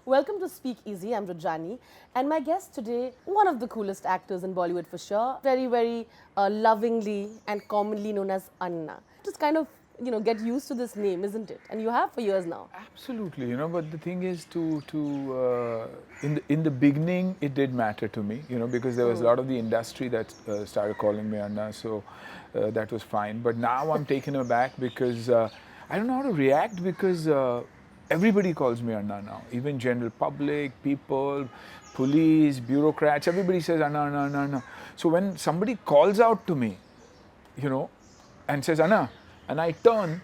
Welcome to Speak Easy. I'm Rajani, and my guest today, one of the coolest actors in Bollywood for sure. Very lovingly and commonly known as Anna. Just kind of, get used to this name, isn't it? And you have for years now. Absolutely, but the thing is in the beginning it did matter to me, because there was a lot of the industry that started calling me Anna, so that was fine. But now I'm taken aback because I don't know how to react because everybody calls me Anna now, even general public, people, police, bureaucrats, everybody says Anna, Anna, Anna, Anna. So when somebody calls out to me, and says Anna, and I turn,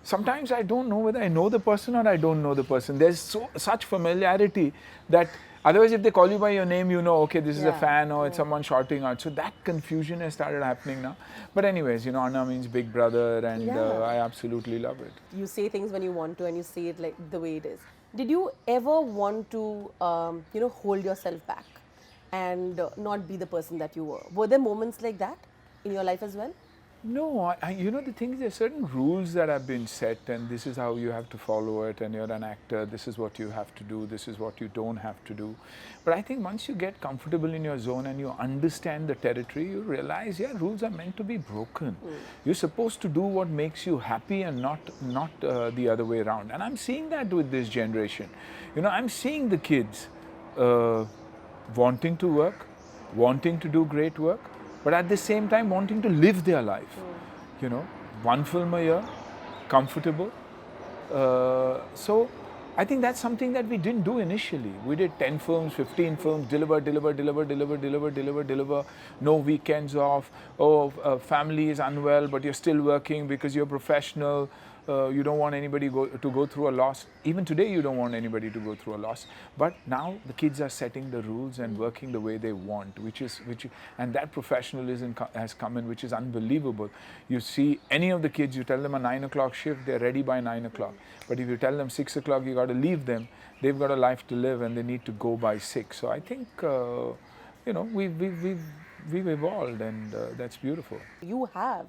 sometimes I don't know whether I know the person or I don't know the person. There's such familiarity that otherwise if they call you by your name, okay, this is a fan or it's someone shouting out. So that confusion has started happening now. But anyways, Anna means big brother, and I absolutely love it. You say things when you want to and you say it like the way it is. Did you ever want to, hold yourself back and not be the person that you were? Were there moments like that in your life as well? No, the thing is, there are certain rules that have been set, and this is how you have to follow it, and you're an actor, this is what you have to do, this is what you don't have to do. But I think once you get comfortable in your zone and you understand the territory, you realize, rules are meant to be broken. You're supposed to do what makes you happy and not the other way around. And I'm seeing that with this generation. I'm seeing the kids wanting to work, wanting to do great work, but at the same time wanting to live their life. One film a year, comfortable. So I think that's something that we didn't do initially. We did 10 films, 15 films, deliver, no weekends off. Family is unwell, but you're still working because you're professional. You don't want anybody to go through a loss. Even today, you don't want anybody to go through a loss. But now the kids are setting the rules and working the way they want, and that professionalism has come in, which is unbelievable. You see any of the kids, you tell them a 9 o'clock shift, they're ready by 9 o'clock. But if you tell them 6 o'clock, you got to leave them. They've got a life to live, and they need to go by 6. So I think we've evolved, and that's beautiful. You have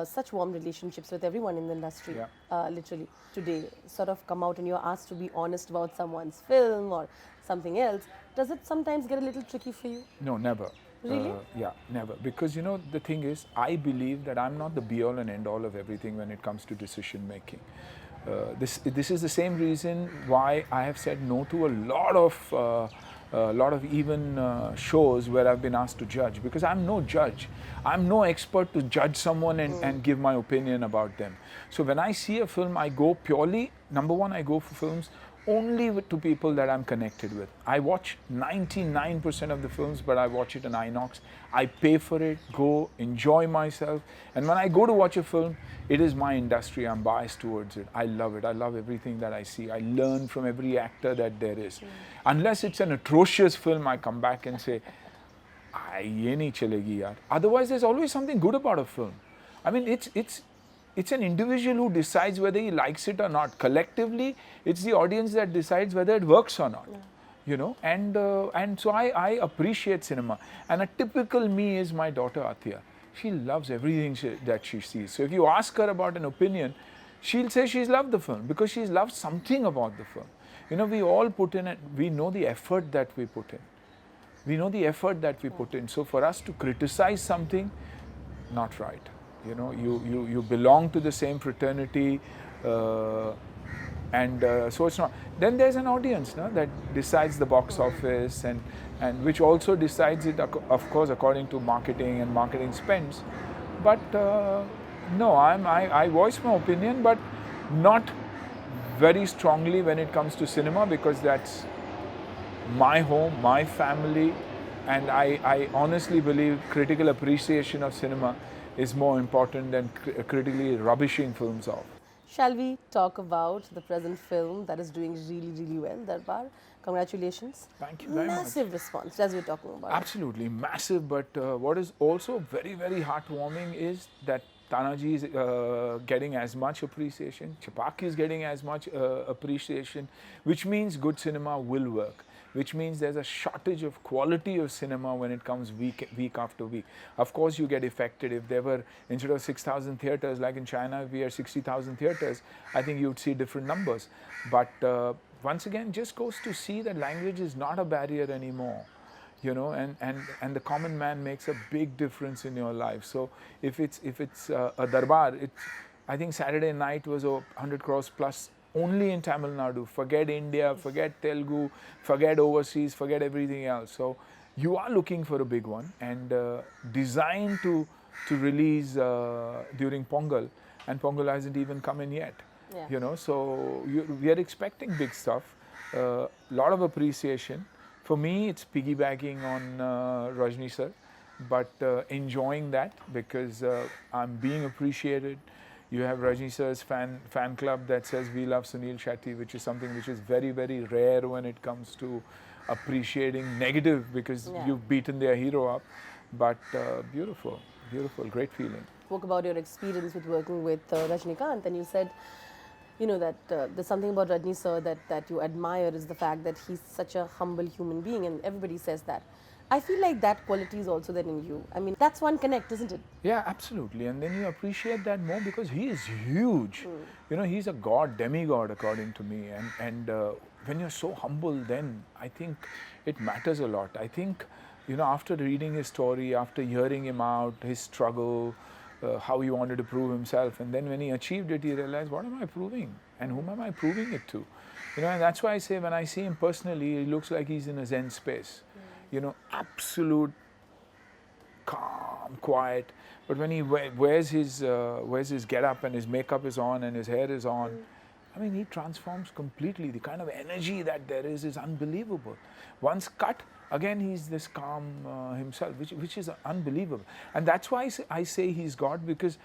such warm relationships with everyone in the industry. Literally today, sort of come out and you're asked to be honest about someone's film or something else. Does it sometimes get a little tricky for you? No, never. Really? Never. Because the thing is, I believe that I'm not the be-all and end-all of everything when it comes to decision making. This is the same reason why I have said no to a lot of even shows where I've been asked to judge, because I'm no judge. I'm no expert to judge someone and give my opinion about them. So when I see a film, I go purely, number one, I go for films only to people that I'm connected with. I watch 99% of the films, but I watch it in INOX. I pay for it, go, enjoy myself. And when I go to watch a film, it is my industry. I'm biased towards it. I love it. I love everything that I see. I learn from every actor that there is. Unless it's an atrocious film, I come back and say, ye nahi chalegi yaar. Otherwise, there's always something good about a film. I mean, it's an individual who decides whether he likes it or not. Collectively, it's the audience that decides whether it works or not. And so I appreciate cinema. And a typical me is my daughter Athiya. She loves everything that she sees. So if you ask her about an opinion, she'll say she's loved the film because she's loved something about the film. We all put in it. We know the effort that we put in. So for us to criticize something, not right. You belong to the same fraternity, and so it's not. Then there's an audience that decides the box office and which also decides it, of course, according to marketing and marketing spends. But no, I voice my opinion, but not very strongly when it comes to cinema, because that's my home, my family, and I honestly believe critical appreciation of cinema is more important than critically rubbishing films off. Shall we talk about the present film that is doing really well, Darbar? Congratulations. Thank you very much. Massive response, as we're talking about. Absolutely, massive. But what is also very heartwarming is that Tanaji is getting as much appreciation, Chapaki is getting as much appreciation, which means good cinema will work. which means there's a shortage of quality of cinema when it comes week after week. Of course, you get affected if there were, instead of 6,000 theaters like in China, if we are 60,000 theaters, I think you'd see different numbers. But once again, just goes to see that language is not a barrier anymore. You know, and the common man makes a big difference in your life. So if it's a darbar, I think Saturday night was 100 crores plus only in Tamil Nadu. Forget India, forget Telugu, forget overseas, forget everything else. So you are looking for a big one, and designed to release during Pongal, and Pongal hasn't even come in yet. Yeah. You know, so we are expecting big stuff. Lot of appreciation. For me, it's piggybacking on Rajni sir, but enjoying that because I'm being appreciated. You have Rajni sir's fan club that says we love Suniel Shetty, which is something which is very, very rare when it comes to appreciating negative, because you've beaten their hero up. But beautiful, beautiful, great feeling. Spoke about your experience with working with Rajinikanth, and you said, you know, that there's something about Rajni sir that you admire is the fact that he's such a humble human being, and everybody says that. I feel like that quality is also there in you. I mean, that's one connect, isn't it? Yeah, absolutely. And then you appreciate that more because he is huge. You know, he's a god, demigod according to me. And when you're so humble, then I think it matters a lot. I think, you know, after reading his story, after hearing him out, his struggle, how he wanted to prove himself, and then when he achieved it, he realized, what am I proving? And whom am I proving it to? You know, and that's why I say when I see him personally, he looks like he's in a Zen space. You know, absolute calm, quiet. But when he wears his get-up and his makeup is on and his hair is on, I mean, he transforms completely. The kind of energy that there is unbelievable. Once cut, again he's this calm himself, which is unbelievable. And that's why I say he's God, because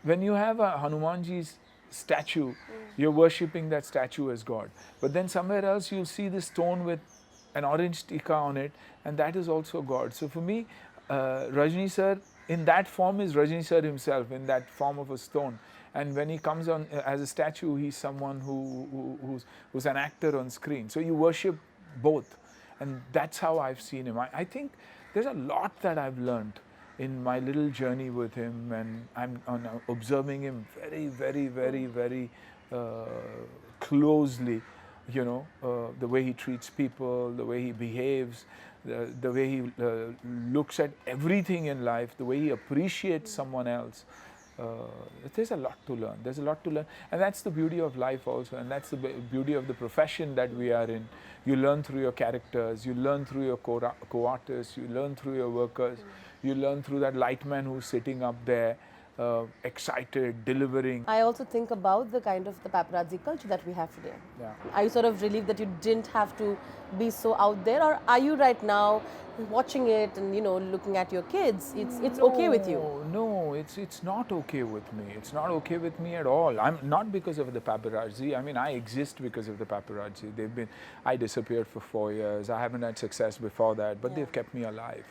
when you have a Hanumanji's statue, you're worshipping that statue as God. But then somewhere else you'll see this stone with an orange tika on it, and that is also God. So for me, Rajni sir in that form is Rajni sir himself, in that form of a stone. And when he comes on as a statue, he's someone who's an actor on screen. So you worship both, and that's how I've seen him. I think there's a lot that I've learned in my little journey with him, and I'm observing him very closely. You know, the way he treats people, the way he behaves, the way he looks at everything in life, the way he appreciates someone else. There's a lot to learn. There's a lot to learn. And that's the beauty of life also, and that's the beauty of the profession that we are in. You learn through your characters, you learn through your co-artists, you learn through your workers, you learn through that lightman who's sitting up there, excited, delivering. I also think about the kind of the paparazzi culture that we have today. Yeah. Are you sort of relieved that you didn't have to be so out there, or are you right now watching it and, you know, looking at your kids? It's okay with you? No, it's not okay with me. It's not okay with me at all. I'm not because of the paparazzi. I mean, I exist because of the paparazzi. I disappeared for 4 years. I haven't had success before that, but they've kept me alive.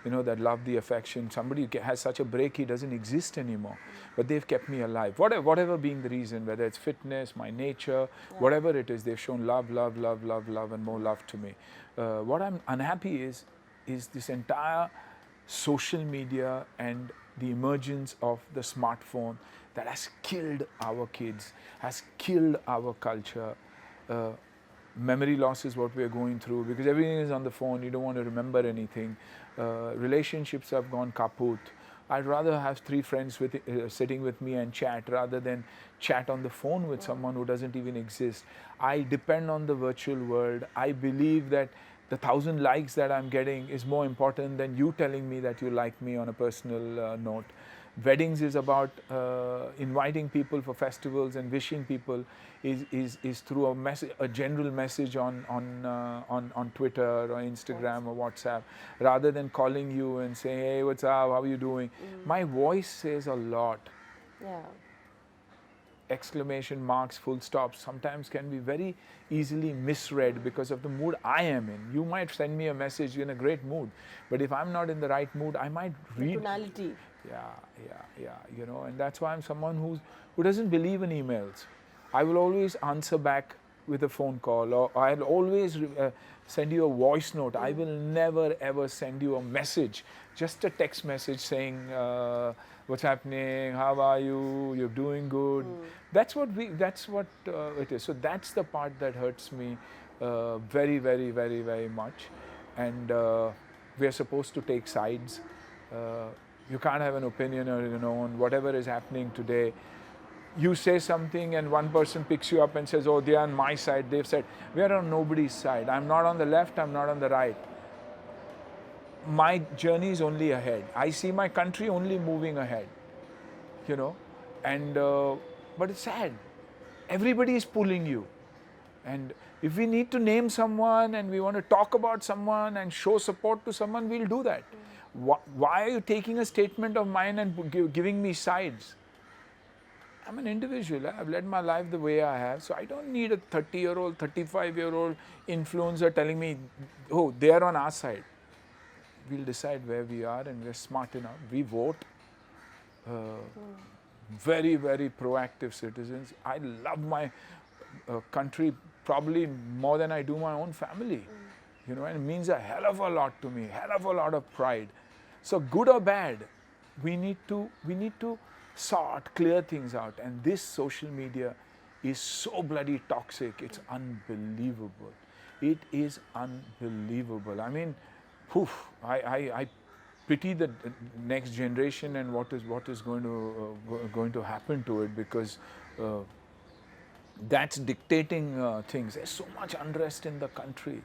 You know, that love, the affection. Somebody has such a break, he doesn't exist anymore. But they've kept me alive. Whatever being the reason, whether it's fitness, my nature, whatever it is, they've shown love, and more love to me. What I'm unhappy is this entire social media and the emergence of the smartphone that has killed our kids, has killed our culture. Memory loss is what we are going through because everything is on the phone. You don't want to remember anything. Relationships have gone kaput. I'd rather have 3 friends sitting with me and chat rather than chat on the phone with someone who doesn't even exist. I depend on the virtual world. I believe that the 1,000 likes that I'm getting is more important than you telling me that you like me on a personal note. Weddings is about inviting people for festivals and wishing people is through a general message on Twitter or Instagram or WhatsApp, rather than calling you and saying, hey, what's up, how are you doing? My voice says a lot. Yeah. Exclamation marks, full stops sometimes can be very easily misread because of the mood I am in. You might send me a message, you're in a great mood, but if I'm not in the right mood, I might read. The tonality. Yeah, you know, and that's why I'm someone who doesn't believe in emails. I will always answer back with a phone call, or I'll always send you a voice note. I will never ever send you a message, just a text message saying what's happening, how are you, you're doing good. That's what it is. So that's the part that hurts me very, very, very, very much. And we're supposed to take sides. You can't have an opinion on whatever is happening today. You say something and one person picks you up and says, oh, they are on my side. They've said, we are on nobody's side. I'm not on the left, I'm not on the right. My journey is only ahead. I see my country only moving ahead, and but it's sad. Everybody is pulling you. And if we need to name someone and we want to talk about someone and show support to someone, we'll do that. Why are you taking a statement of mine and giving me sides? I'm an individual. I've led my life the way I have. So I don't need a 30-year-old, 35-year-old influencer telling me, oh, they're on our side. We'll decide where we are, and we're smart enough. We vote. Very, very proactive citizens. I love my country probably more than I do my own family. And it means a hell of a lot to me, hell of a lot of pride. So good or bad, we need to clear things out. And this social media is so bloody toxic. It's unbelievable. It is unbelievable. I mean, I pity the next generation and what is going to happen to it, because that's dictating things. There's so much unrest in the country.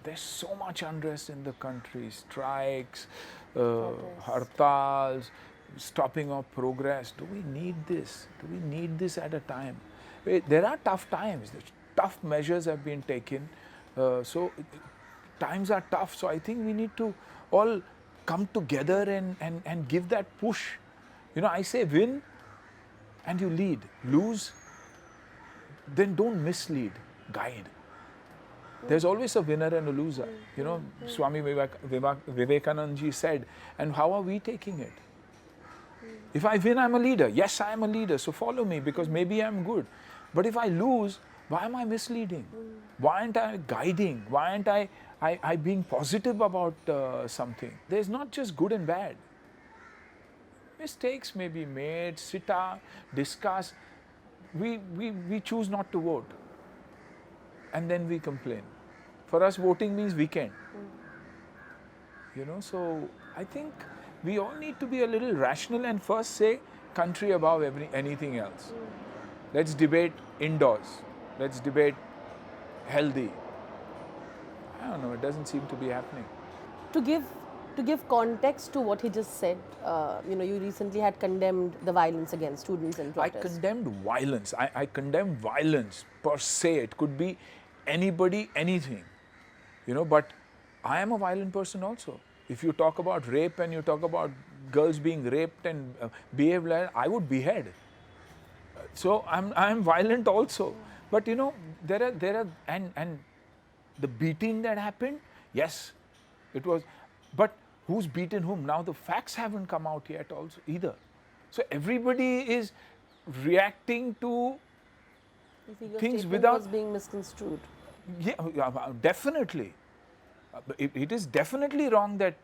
There's so much unrest in the country. Strikes, hartals, stopping of progress. Do we need this? Do we need this at a time? There are tough times. Tough measures have been taken. So times are tough. So I think we need to all come together and give that push. I say win and you lead. Lose, then don't mislead, guide. There's always a winner and a loser. Swami Vivekananda ji said, and how are we taking it? If I win, I'm a leader. Yes, I am a leader, so follow me, because maybe I'm good. But if I lose, why am I misleading? Why aren't I guiding? Why aren't I being positive about something? There's not just good and bad. Mistakes may be made, sit down, discuss. We choose not to vote. And then we complain. For us, voting means weekend. So I think we all need to be a little rational and first say country above anything else. Let's debate indoors. Let's debate healthy. I don't know, it doesn't seem to be happening. To give context to what he just said, you recently had condemned the violence against students in protest. I condemned violence. I condemn violence per se. It could be anybody, anything. But I am a violent person also. If you talk about rape and you talk about girls being raped and behave like, I would behead. So I'm violent also. But there are and the beating that happened, yes, it was. But who's beaten whom? Now the facts haven't come out yet also either. So everybody is reacting to things without was being misconstrued. Yeah, definitely. It is definitely wrong that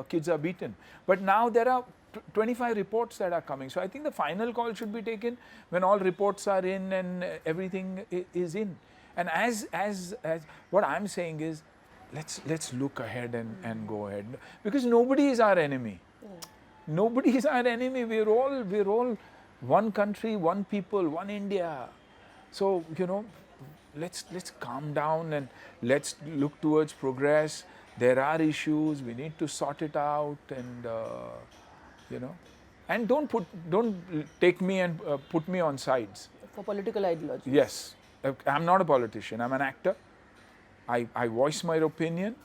kids are beaten. But now there are 25 reports that are coming. So I think the final call should be taken when all reports are in and everything is in. And as what I'm saying is, let's look ahead and go ahead, because nobody is our enemy. Nobody is our enemy. We're all one country, one people, one India. So let's calm down and let's look towards progress. There are issues. We need to sort it out, and and don't take me and put me on sides for political ideology. Yes, I'm not a politician. I'm an actor. I voice my opinion,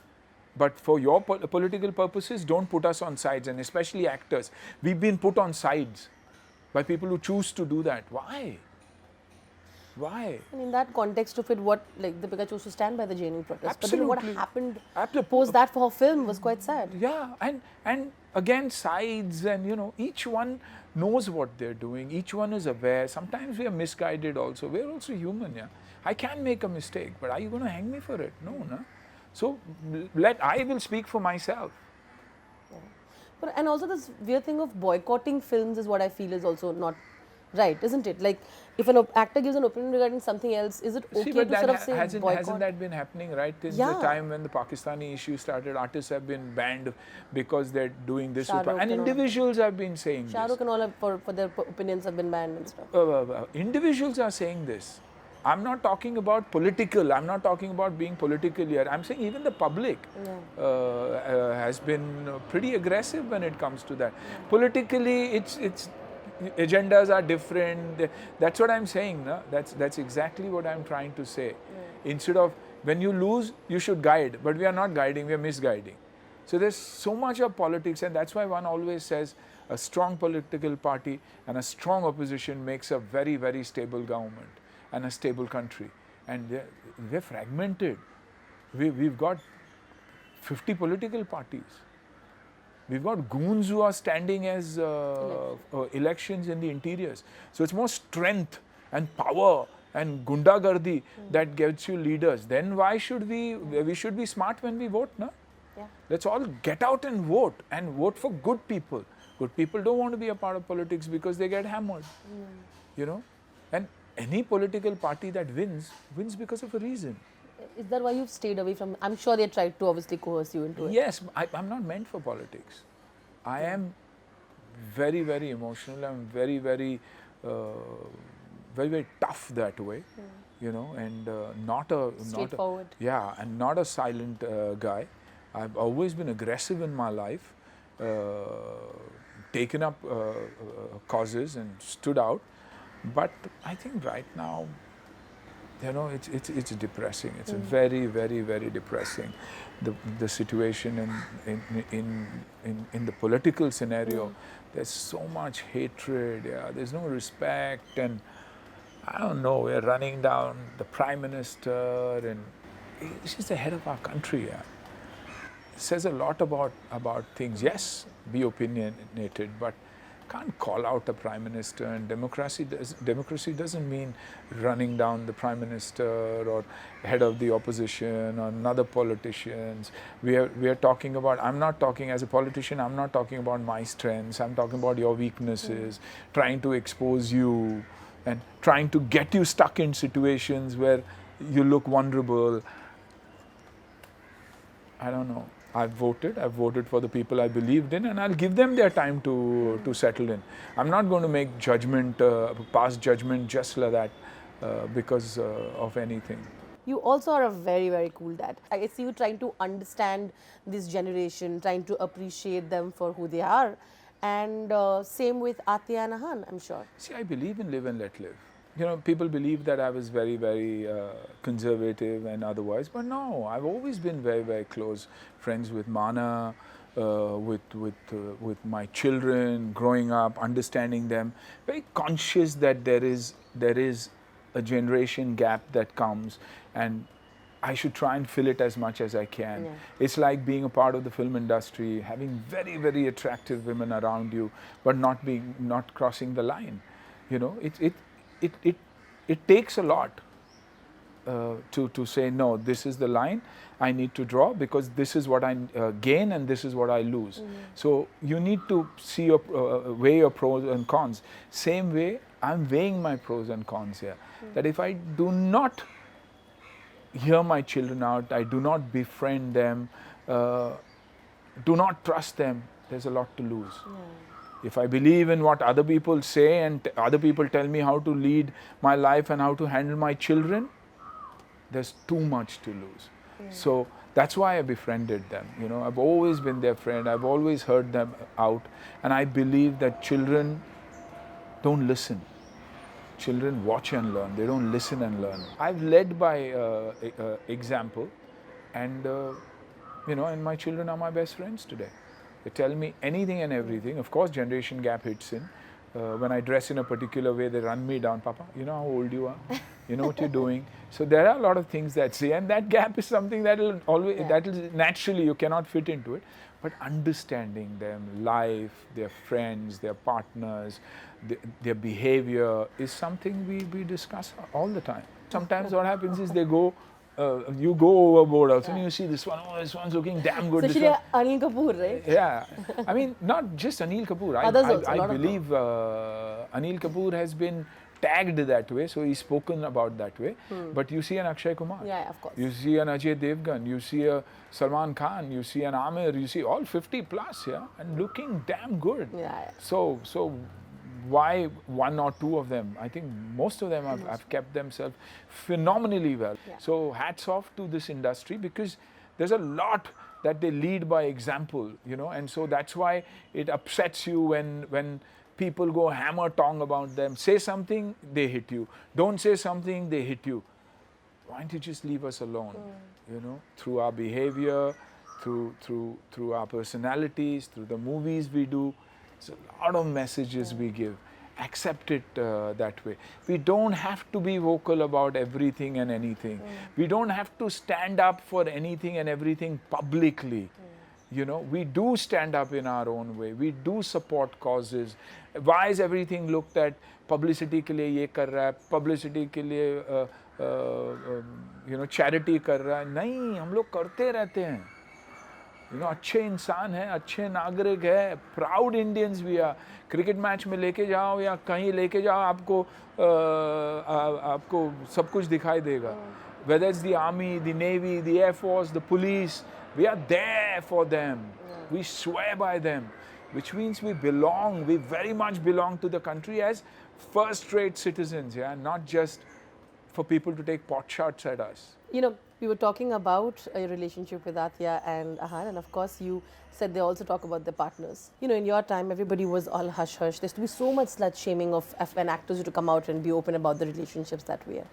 but for your political purposes, don't put us on sides, and especially actors. We've been put on sides by people who choose to do that. Why? Why? And in that context of it, Deepika chose to stand by the JNU protest. Absolutely. But then what happened post that for her film was quite sad. Yeah, and again sides, and you know, each one knows what they're doing, each one is aware. Sometimes we are misguided also, we're also human. Yeah, I can make a mistake, but are you going to hang me for it? No, no. So I will speak for myself. But, and also this weird thing of boycotting films is what I feel is also not right, isn't it? Like, if an actor gives an opinion regarding something else, is it okay See, but to sort of that say hasn't boycott? that been happening right since Yeah. the time when the Pakistani issue started? Artists have been banned because they're doing this, Shah with, Rukh and and all. individuals have been saying Shah this. Rukh and all for their opinions have been banned and stuff. Individuals are saying this. I'm not talking about political. I'm not talking about being political here. I'm saying even the public has been pretty aggressive when it comes to that. Politically, it's agendas are different. That's what I'm saying. No? That's exactly what I'm trying to say. Instead of when you lose, you should guide. But we are not guiding. We are misguiding. So there's so much of politics, and that's why one always says a strong political party and a strong opposition makes a very, very stable government and a stable country. And we're fragmented. We've got 50 political parties. We've got goons who are standing as elections in the interiors. So it's more strength and power and gundagardi that gets you leaders. Then why should we should be smart when we vote, no? Yeah. Let's all get out and vote for good people. Good people don't want to be a part of politics because they get hammered, you know. And any political party that wins because of a reason. Is that why you've stayed away from? I'm sure they tried to obviously coerce you into it. Yes, I'm not meant for politics. I am very, very emotional. I'm very, very, very, very tough that way, you know, and Straightforward. and not a silent guy. I've always been aggressive in my life, taken up causes and stood out. But I think right now, you know, it's depressing. It's very, very, very depressing. The situation in the political scenario. There's so much hatred. Yeah, there's no respect, and I don't know. We're running down the Prime Minister, and she's the head of our country. Yeah. It says a lot about things. Yes, be opinionated, but can't call out a Prime Minister. And democracy doesn't mean running down the Prime Minister or head of the opposition or another politicians. We are talking about, I'm not talking as a politician, I'm not talking about my strengths, I'm talking about your weaknesses, trying to expose you and trying to get you stuck in situations where you look vulnerable. I don't know. I've voted for the people I believed in, and I'll give them their time to settle in. I'm not going to make pass judgment just like that because of anything. You also are a very, very cool dad. I see you trying to understand this generation, trying to appreciate them for who they are. And same with Athiya and Ahan, I'm sure. See, I believe in live and let live. You know, people believe that I was very, very conservative and otherwise, but no, I've always been very, very close friends with Mana, with my children, growing up, understanding them, very conscious that there is a generation gap that comes, and I should try and fill it as much as I can. Yeah. It's like being a part of the film industry, having very, very attractive women around you, but not crossing the line. You know, it takes a lot to say, no, this is the line I need to draw because this is what I gain and this is what I lose. So you need to see weigh your pros and cons. Same way, I'm weighing my pros and cons here. That if I do not hear my children out, I do not befriend them, do not trust them, there's a lot to lose. If I believe in what other people say and other people tell me how to lead my life and how to handle my children, there's too much to lose. So that's why I befriended them. You know, I've always been their friend. I've always heard them out. And I believe that children don't listen. Children watch and learn. They don't listen and learn. I've led by example, and you know, and my children are my best friends today. They tell me anything and everything. Of course, generation gap hits in, When I dress in a particular way, they run me down. Papa, you know how old you are? You know what you're doing? So there are a lot of things that say, and that gap is something that will always, that is naturally, you cannot fit into it. But understanding them, life, their friends, their partners, their behavior is something we discuss all the time. Sometimes what happens is they go, you go overboard also, and you see this one, oh, this one's looking damn good. Especially Anil Kapoor, right? Yeah, I mean, not just Anil Kapoor. I believe Anil Kapoor has been tagged that way, so he's spoken about that way. But you see an Akshay Kumar, Yeah, of course. you see an Ajay Devgan, you see a Salman Khan, you see an Amir, you see all 50 plus, yeah, and looking damn good. Yeah. So why one or two of them? I think most of them have kept themselves phenomenally well. Yeah. So hats off to this industry, because there's a lot that they lead by example, you know, and so that's why it upsets you when people go hammer tong about them. Say something, they hit you. Don't say something, they hit you. Why don't you just leave us alone? You know, through our behavior, through our personalities, through the movies we do. There's a lot of messages we give. Accept it that way. We don't have to be vocal about everything and anything. We don't have to stand up for anything and everything publicly. You know, we do stand up in our own way. We do support causes. Why is everything looked at publicity के लिए ये कर रहा है, publicity के लिए you know, charity कर रहा है? नहीं, हम लोग करते रहते हैं. You know, अच्छे इंसान हैं, अच्छे नागरिक हैं, proud Indians we are. Cricket match में लेके जाओ या कहीं लेके जाओ, आपको सब कुछ दिखाई देगा. Whether it's the army, the navy, the air force, the police, we are there for them. We swear by them, which means we belong. We very much belong to the country as first-rate citizens. Yeah, not just for people to take pot shots at us. You know, we were talking about your relationship with Athiya and Ahan, and of course you said they also talk about their partners. You know, in your time, everybody was all hush-hush. There used to be so much slut-shaming of when actors used to come out and be open about the relationships that we have.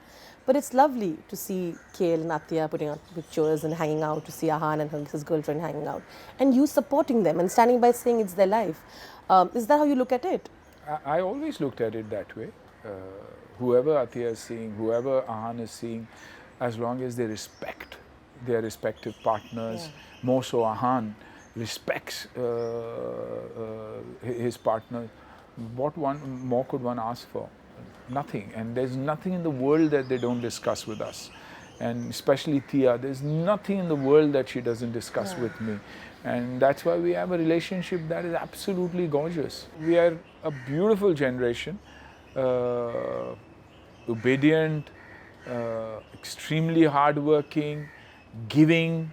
But it's lovely to see KL and Athiya putting out pictures and hanging out, to see Ahan and his girlfriend hanging out, and you supporting them and standing by saying it's their life. Is that how you look at it? I always looked at it that way. Whoever Athiya is seeing, whoever Ahan is seeing, as long as they respect their respective partners, more so Ahan respects his partner, what more could one ask for? Nothing. And there's nothing in the world that they don't discuss with us. And especially Tia, there's nothing in the world that she doesn't discuss with me. And that's why we have a relationship that is absolutely gorgeous. We are a beautiful generation, obedient, extremely hardworking, giving,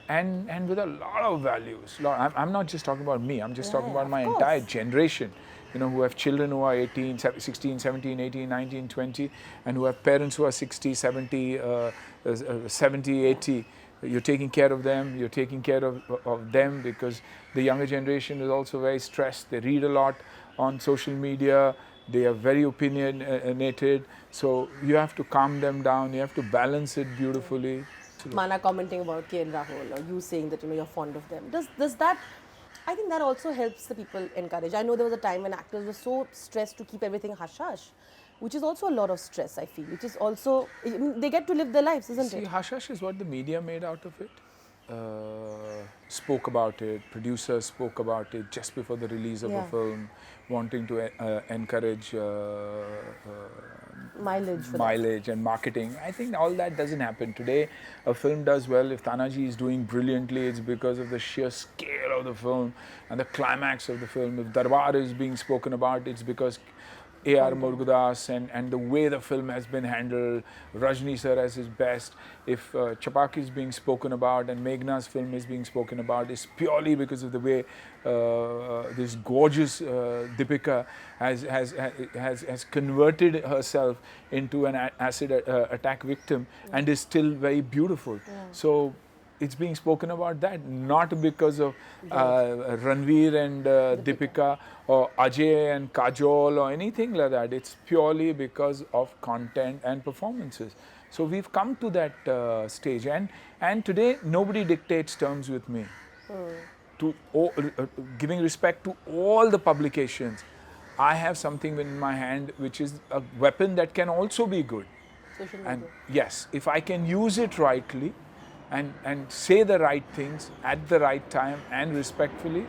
and with a lot of values. I'm not just talking about me, I'm just talking about my entire generation, you know, who have children who are 18, 16, 17, 18, 19, 20, and who have parents who are 60, 70, 70, 80. You're taking care of them, you're taking care of them, because the younger generation is also very stressed. They read a lot on social media, they are very opinionated, so you have to calm them down, you have to balance it beautifully. Mana commenting about KL Rahul, or you saying that, you know, you're fond of them. Does that, I think that also helps the people encourage. I know there was a time when actors were so stressed to keep everything hush-hush, which is also a lot of stress, I feel, which is also, I mean, they get to live their lives, isn't it? See, hush-hush is what the media made out of it. Spoke about it, producers spoke about it just before the release of a film, wanting to encourage mileage and marketing. I think all that doesn't happen. Today, a film does well. If Tanaji is doing brilliantly, it's because of the sheer scale of the film and the climax of the film. If Darbar is being spoken about, it's because A.R. Murugadas and the way the film has been handled, Rajni sir as his best. If Chapak is being spoken about and Meghna's film is being spoken about, it's purely because of the way this gorgeous Deepika has converted herself into an acid attack victim and is still very beautiful. So it's being spoken about that, not because of Ranveer and Deepika or Ajay and Kajol or anything like that. It's purely because of content and performances. So we've come to that stage, and today nobody dictates terms with me. to all, giving respect to all the publications. I have something in my hand which is a weapon that can also be good. Social media. And yes, if I can use it rightly and say the right things at the right time and respectfully,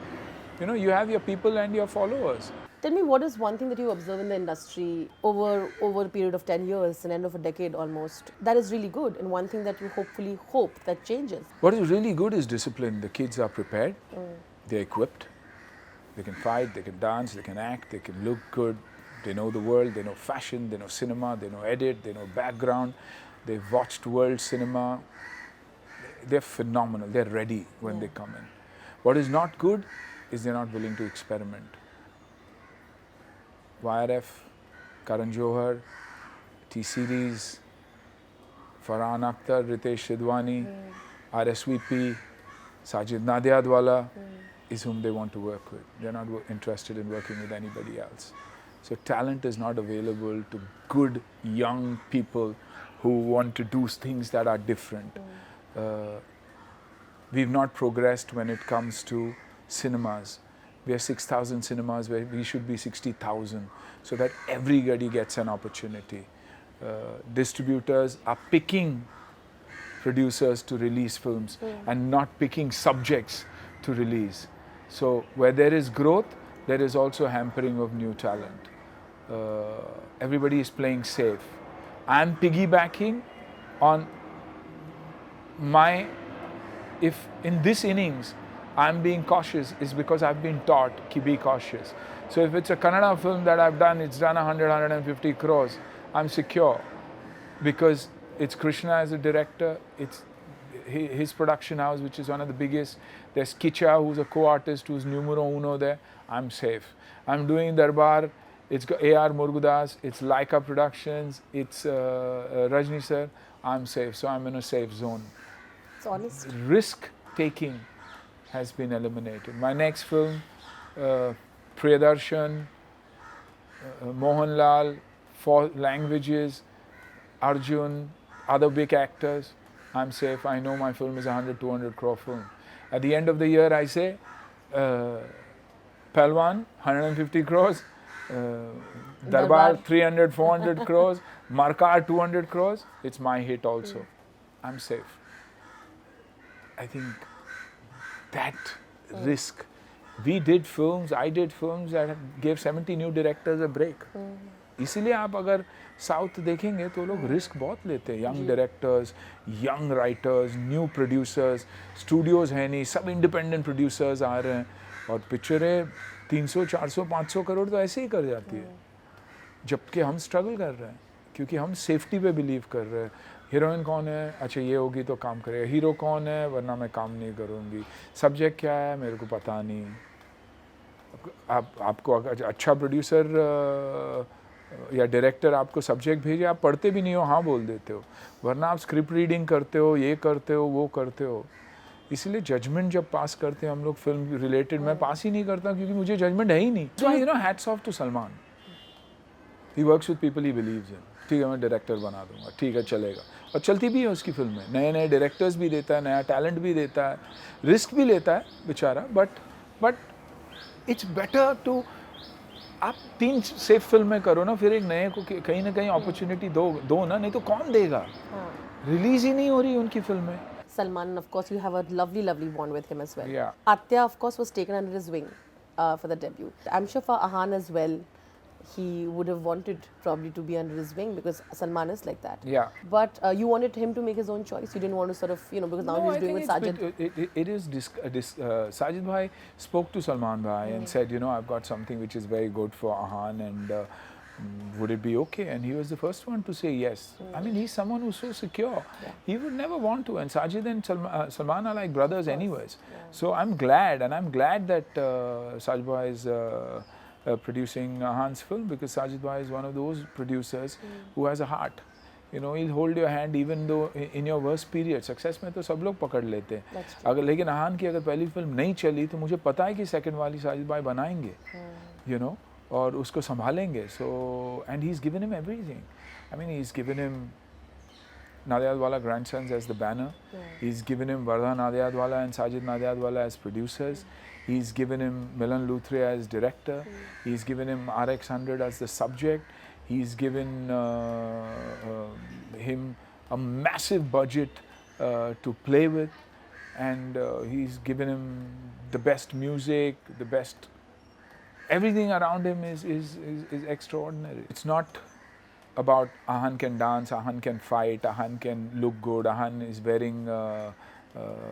you know, you have your people and your followers. Tell me, what is one thing that you observe in the industry over a period of 10 years, an end of a decade almost, that is really good, and one thing that you hopefully hope that changes? What is really good is discipline. The kids are prepared, they're equipped, they can fight, they can dance, they can act, they can look good, they know the world, they know fashion, they know cinema, they know edit, they know background, they've watched world cinema. They're phenomenal, they're ready when they come in. What is not good is they're not willing to experiment. YRF, Karan Johar, T-Series, Farhan Akhtar, Ritesh Sidhwani, RSVP, Sajid Nadiadwala is whom they want to work with. They're not interested in working with anybody else. So talent is not available to good young people who want to do things that are different. We've not progressed when it comes to cinemas. We have 6,000 cinemas where we should be 60,000 so that everybody gets an opportunity. Distributors are picking producers to release films and not picking subjects to release. So where there is growth, there is also hampering of new talent. Everybody is playing safe. I'm piggybacking on if in this innings I'm being cautious, is because I've been taught to be cautious. So if it's a Kannada film that I've done, it's done 100-150 crores, I'm secure because it's Krishna as a director, it's his production house, which is one of the biggest. There's Kicha, who's a co-artist, who's numero uno there. I'm safe. I'm doing Darbar. It's got A.R. Murgudas. It's Laika Productions. It's Rajni sir. I'm safe. So I'm in a safe zone. It's honest. Risk taking has been eliminated. My next film, Priyadarshan, Mohanlal, 4 languages, Arjun, other big actors. I'm safe. I know my film is a 100-200 crore film. At the end of the year, I say, Palwan, 150 crores, Darbar, 300-400 crores, Markar, 200 crores. It's my hit also. I'm safe. I think that risk. We did films, I did films that gave 70 new directors a break. इसीलिए आप अगर south देखेंगे तो लोग risk बहुत लेते हैं. Young directors, young writers, new producers, studios हैं नहीं, सब इंडिपेंडेंट प्रोड्यूसर्स आ रहे हैं और पिक्चरें 300, 400, 500 करोड़ तो ऐसे ही कर जाती है. जबकि हम स्ट्रगल कर रहे हैं क्योंकि हम सेफ्टी पे बिलीव कर रहे हैं. हीरोइन कौन है, अच्छा ये होगी तो काम करेगा. हीरो कौन है, वरना मैं काम नहीं करूँगी. सब्जेक्ट क्या है, मेरे को पता नहीं. आपको अच्छा प्रोड्यूसर या डायरेक्टर आपको सब्जेक्ट भेजे, आप पढ़ते भी नहीं हो, हाँ बोल देते हो, वरना आप स्क्रिप्ट रीडिंग करते हो, ये करते हो, वो करते हो. इसलिए जजमेंट जब पास करते हैं हम लोग फिल्म रिलेटेड, मैं पास ही नहीं करता क्योंकि मुझे जजमेंट है ही नहीं. So you know, hats off to Salman. He works with people he believes in. ठीक है, मैं डायरेक्टर बना दूंगा, ठीक है, चलेगा. और चलती भी है उसकी फिल्में. नए नए डायरेक्टर्स भी देता है, नया टैलेंट भी देता है, रिस्क भी लेता है बेचारा. बट इट्स बेटर टू आप 3 सेफ फिल्में करो ना, फिर एक नए को कहीं ना कहीं अपॉर्चुनिटी दो ना, नहीं तो कौन देगा. रिलीज ही नहीं हो रही उनकी फिल्में. Salman, of course, you have a lovely bond with him as well. Yeah. Athiya, of course, was taken under his wing for the debut. I'm sure for Ahan as well, he would have wanted probably to be under his wing because Salman is like that. Yeah. But you wanted him to make his own choice. You didn't want to sort of, because now he's doing with Sajid. It is Sajid bhai spoke to Salman bhai and said, I've got something which is very good for Ahan and would it be okay? And he was the first one to say yes. I mean, he's someone who's so secure. Yeah. He would never want to. And Sajid and Salman are like brothers anyways. Yeah. So I'm glad that Sajid bhai is producing Ahan's film because Sajid bhai is one of those producers who has a heart. He'll hold your hand even though in your worst period. Success में तो सब लोग पकड़ लेते हैं. अगर लेकिन आहान की अगर पहली फिल्म नहीं चली तो मुझे पता है कि सेकंड वाली साजिद भाई बनाएंगे, और उसको संभालेंगे. So and he's given him everything. I mean, he's given him Nadiadwala grandsons as the banner. He's given him Vardhan Nadiadwala and Sajid Nadiadwala as producers. He's given him Milan Luthria as director. He's given him RX100 as the subject. He's given him a massive budget to play with, and he's given him the best music, the best. Everything around him is extraordinary. It's not about Ahan can dance, Ahan can fight, Ahan can look good, Ahan is wearing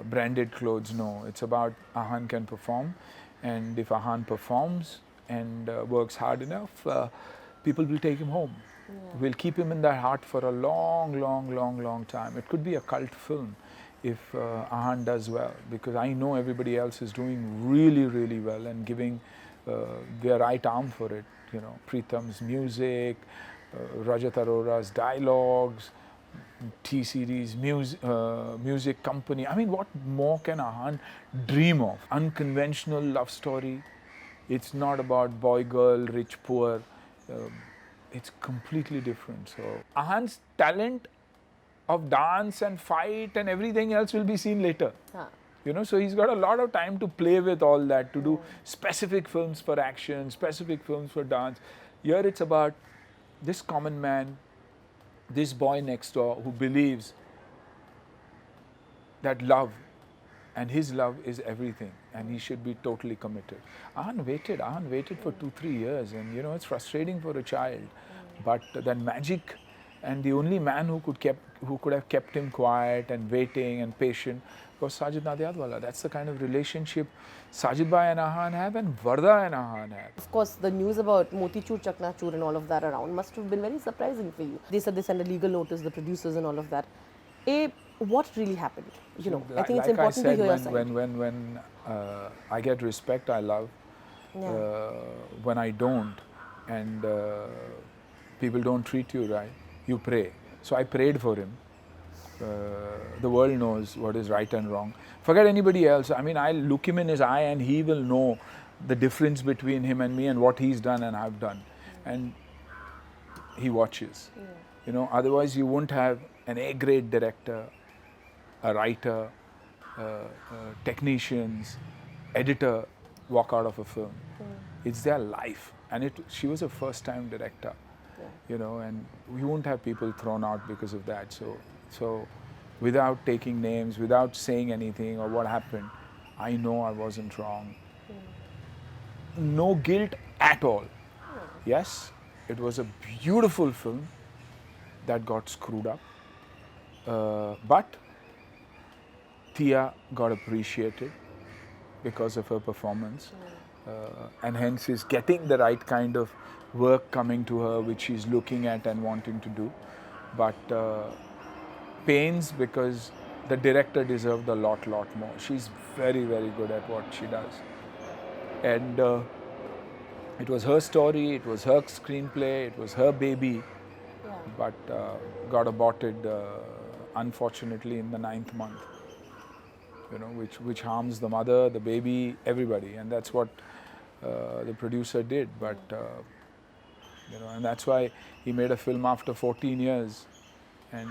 branded clothes. No, it's about Ahan can perform, and if Ahan performs and works hard enough, people will take him home. We'll keep him in their heart for a long time. It could be a cult film if Ahan does well, because I know everybody else is doing really well and giving their right arm for it. You know, Preetham's music, Rajat Arora's dialogues, T-Series music company. I mean, what more can Ahan dream of? Unconventional love story. It's not about boy, girl, rich, poor. It's completely different. So Ahan's talent of dance and fight and everything else will be seen later. You know, so he's got a lot of time to play with all that, to do specific films for action, specific films for dance. Here it's about this common man, this boy next door who believes that love and his love is everything and he should be totally committed. Ahan waited for 2-3 years, and you know, it's frustrating for a child. But that magic, and the only man who could have kept him quiet and waiting and patient was Sajid Nadiadwala. That's the kind of relationship Sajid Bhai and Ahan have, and Varda and Ahan have. Of course, the news about Motichur, Chaknachur and all of that around must have been very surprising for you. They said they sent a legal notice, the producers and all of that. What really happened? You know, I think it's important to hear your side. When I get respect, I love. When I don't, and people don't treat you right, you pray. So I prayed for him. The world knows what is right and wrong. Forget anybody else. I mean, I'll look him in his eye and he will know the difference between him and me and what he's done and I've done. And he watches. You know, otherwise you won't have an A-grade director, a writer, technicians, editor walk out of a film. It's their life. And she was a first-time director, you know, and we won't have people thrown out because of that. So without taking names, without saying anything or what happened, I know I wasn't wrong. No guilt at all. Yes, it was a beautiful film that got screwed up. But Thea got appreciated because of her performance. And hence is getting the right kind of work coming to her, which she's looking at and wanting to do. But pains because the director deserved a lot more. She's very good at what she does. And it was her story, it was her screenplay, it was her baby, but got aborted unfortunately in the 9th month. You know, which harms the mother, the baby, everybody, and that's what the producer did. But you know, and that's why he made a film after 14 years, and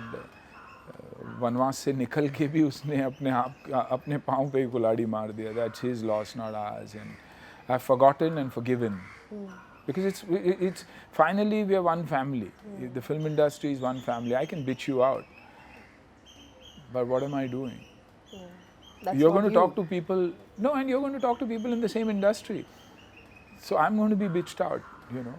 वनवास से निकल के भी उसने अपने पाँव पे ही कुल्हाड़ी मार दिया. That's his loss, not ours. And I've forgotten and forgiven, because it's finally we are one family. The film industry is one family. I can bitch you out, but what am I doing? You're going to talk to people, no, and you're going to talk to people in the same industry. So I'm going to be bitched out, you know.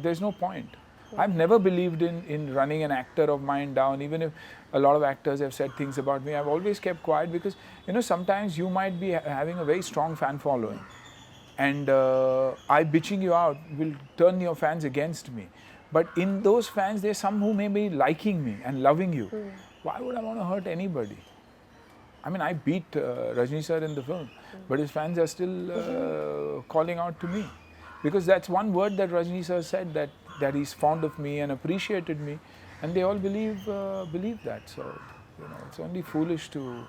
There's no point. I've never believed in running an actor of mine down, even if a lot of actors have said things about me. I've always kept quiet because, you know, sometimes you might be having a very strong fan following. And I bitching you out will turn your fans against me. But in those fans, there's some who may be liking me and loving you. Why would I want to hurt anybody? I mean, I beat Rajni sir in the film, but his fans are still calling out to me. Because that's one word that Rajni sir said, that he's fond of me and appreciated me, and they all believe that. So, you know, it's only foolish to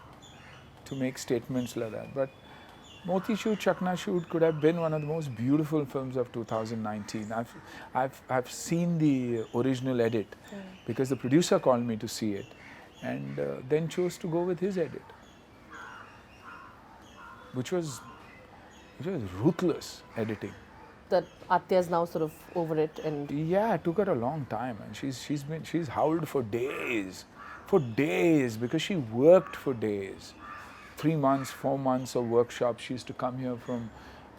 make statements like that. But Moti Shoot, Chakna Shoot could have been one of the most beautiful films of 2019. I've seen the original edit because the producer called me to see it, and then chose to go with his edit, which was ruthless editing. That Athiya is now sort of over it, and Yeah, it took her a long time, and she's howled for days, because she worked for days. 3 months, 4 months of workshops. She used to come here from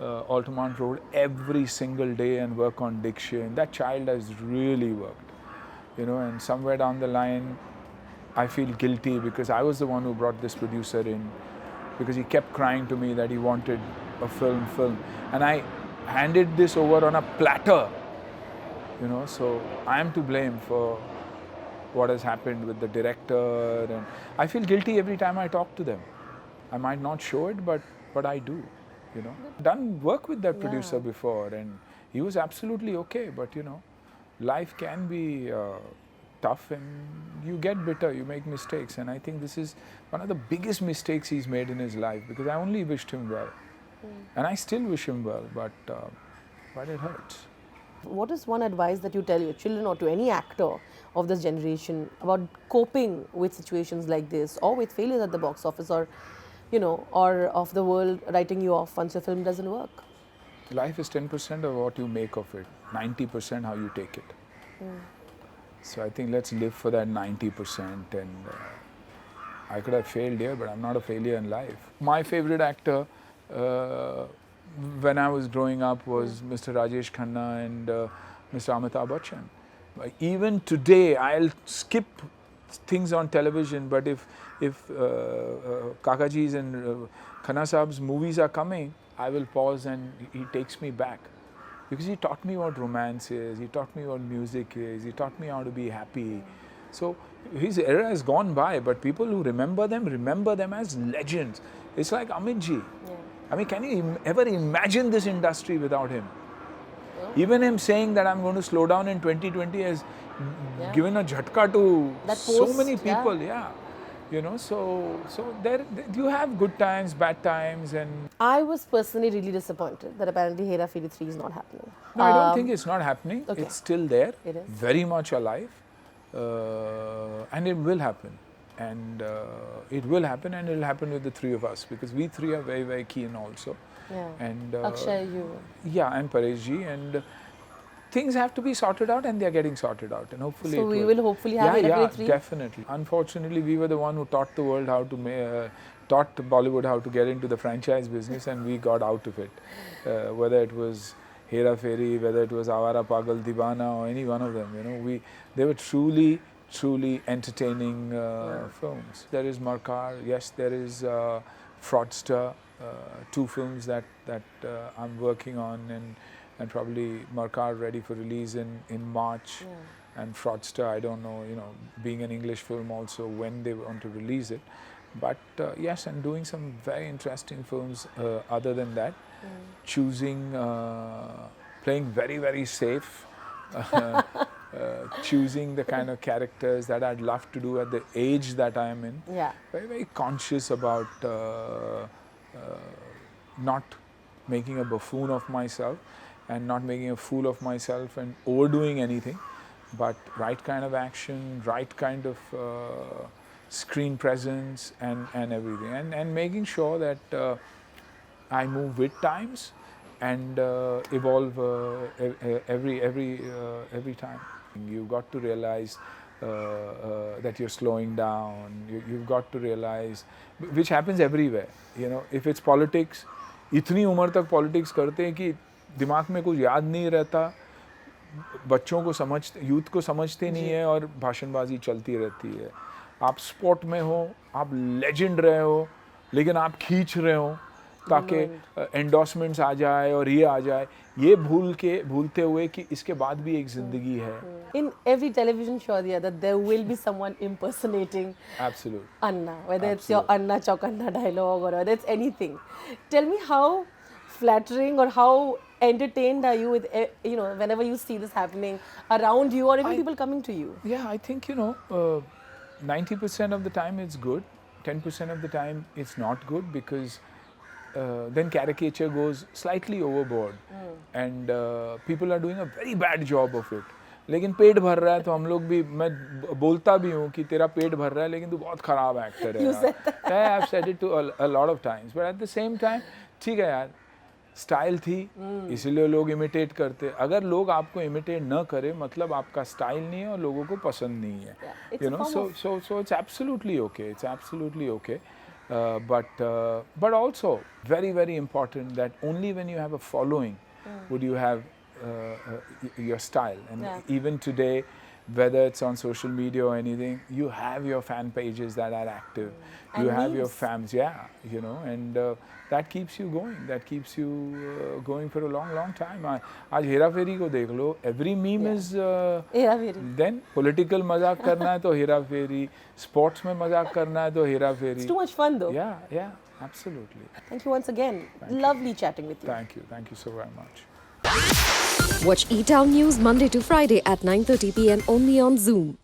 Altamont Road every single day and work on diction. That child has really worked, and somewhere down the line, I feel guilty because I was the one who brought this producer in, because he kept crying to me that he wanted a film, and I handed this over on a platter, so I am to blame for what has happened with the director, and I feel guilty every time I talk to them. I might not show it, but I do, Done work with that producer before, and he was absolutely okay, but life can be tough, and you get bitter, you make mistakes, and I think this is one of the biggest mistakes he's made in his life, because I only wished him well, and I still wish him well, but it hurts. what is one advice that you tell your children or to any actor of this generation about coping with situations like this, or with failures at the box office, or or of the world writing you off once your film doesn't work? Life is 10% of what you make of it, 90% how you take it. So I think let's live for that 90%, and I could have failed here, but I'm not a failure in life. My favorite actor when I was growing up was Mr. Rajesh Khanna and Mr. Amitabh Bachchan. Even today, I'll skip things on television, but if Kakaji's and Khanna Saab's movies are coming, I will pause and he takes me back. Because he taught me what romance is, he taught me what music is, he taught me how to be happy. So his era has gone by, but people who remember them as legends. It's like Amit ji. I mean, can you ever imagine this industry without him? Even him saying that I'm going to slow down in 2020 has given a jhatka to so many people. So there you have good times, bad times, and I was personally really disappointed that apparently Hera Pheri 3 is not happening. no, I don't think it's not happening. Okay. It's still there, It is. very much alive, and it will happen. And it will happen, and it will happen with the three of us, because we three are very, very keen also. Yeah. And Akshay, you. yeah, and Pareshji, and things have to be sorted out, and they are getting sorted out, and hopefully So it we will hopefully have Hera Pheri 3? definitely. Unfortunately, we were the one who taught the world how to taught Bollywood how to get into the franchise business, and we got out of it. Whether it was Hera Pheri, whether it was Awara Pagal Divana, or any one of them, they were truly entertaining films. There is Markar, yes, there is Fraudster, 2 films that I'm working on, and probably Markar ready for release in March, and Fraudster, I don't know, being an English film also, when they want to release it. But yes, and doing some very interesting films other than that, choosing, playing very, very safe, choosing the kind of characters that I'd love to do at the age that I am in. Yeah. Very, very conscious about not making a buffoon of myself, and not making a fool of myself and overdoing anything, but right kind of action, right kind of screen presence, and everything, and making sure that I move with times and evolve every time. You've got to realize that you're slowing down. You've got to realize, which happens everywhere. If it's politics, इतनी उम्र तक politics करते हैं कि दिमाग में कुछ याद नहीं रहता, बच्चों को यूथ को समझते नहीं है, और भाषणबाजी चलती रहती है. आप स्पोर्ट में हो, आप लेजेंड रहे हो, लेकिन आप खींच रहे हो ताकि एंडोर्समेंट्स आ जाए और ये आ जाए, ये भूलते हुए कि इसके बाद भी एक जिंदगी है. In every television show or the other, there will be someone impersonating Absolutely. Anna, whether it's your Anna Chaukanna dialogue or whether it's anything. Tell me how flattering or how entertained are you with, whenever you see this happening around you, or even people coming to you? Yeah, I think, 90% of the time it's good, 10% of the time it's not good, because then caricature goes slightly overboard and people are doing a very bad job of it. लेकिन पेट भर रहा है तो हम लोग भी, मैं बोलता भी हूँ कि तेरा पेट भर रहा है लेकिन तू बहुत ख़राब एक्टर है यार. I've said it to a lot of times, but at the same time ठीक है यार, स्टाइल थी इसलिए लोग इमिटेट करते. अगर लोग आपको इमिटेट न करें मतलब आपका स्टाइल नहीं है और लोगों को पसंद नहीं है. You know, so it's absolutely okay. It's absolutely okay. But also very, very important that only when you have a following would you have your style. And even today, whether it's on social media or anything, you have your fan pages that are active. You have your fans, you know, and that keeps you going. That keeps you going for a long, long time. आज हेरा फेरी को देख लो. Every meme is Hera Pheri. Then political मजाक करना है तो हेरा फेरी. Sports में मजाक करना है तो हेरा फेरी. It's too much fun though. Yeah, absolutely. Thank you once again. Lovely chatting with you. Thank you so very much. Watch E-Town News Monday to Friday at 9:30 p.m. only on Zoom.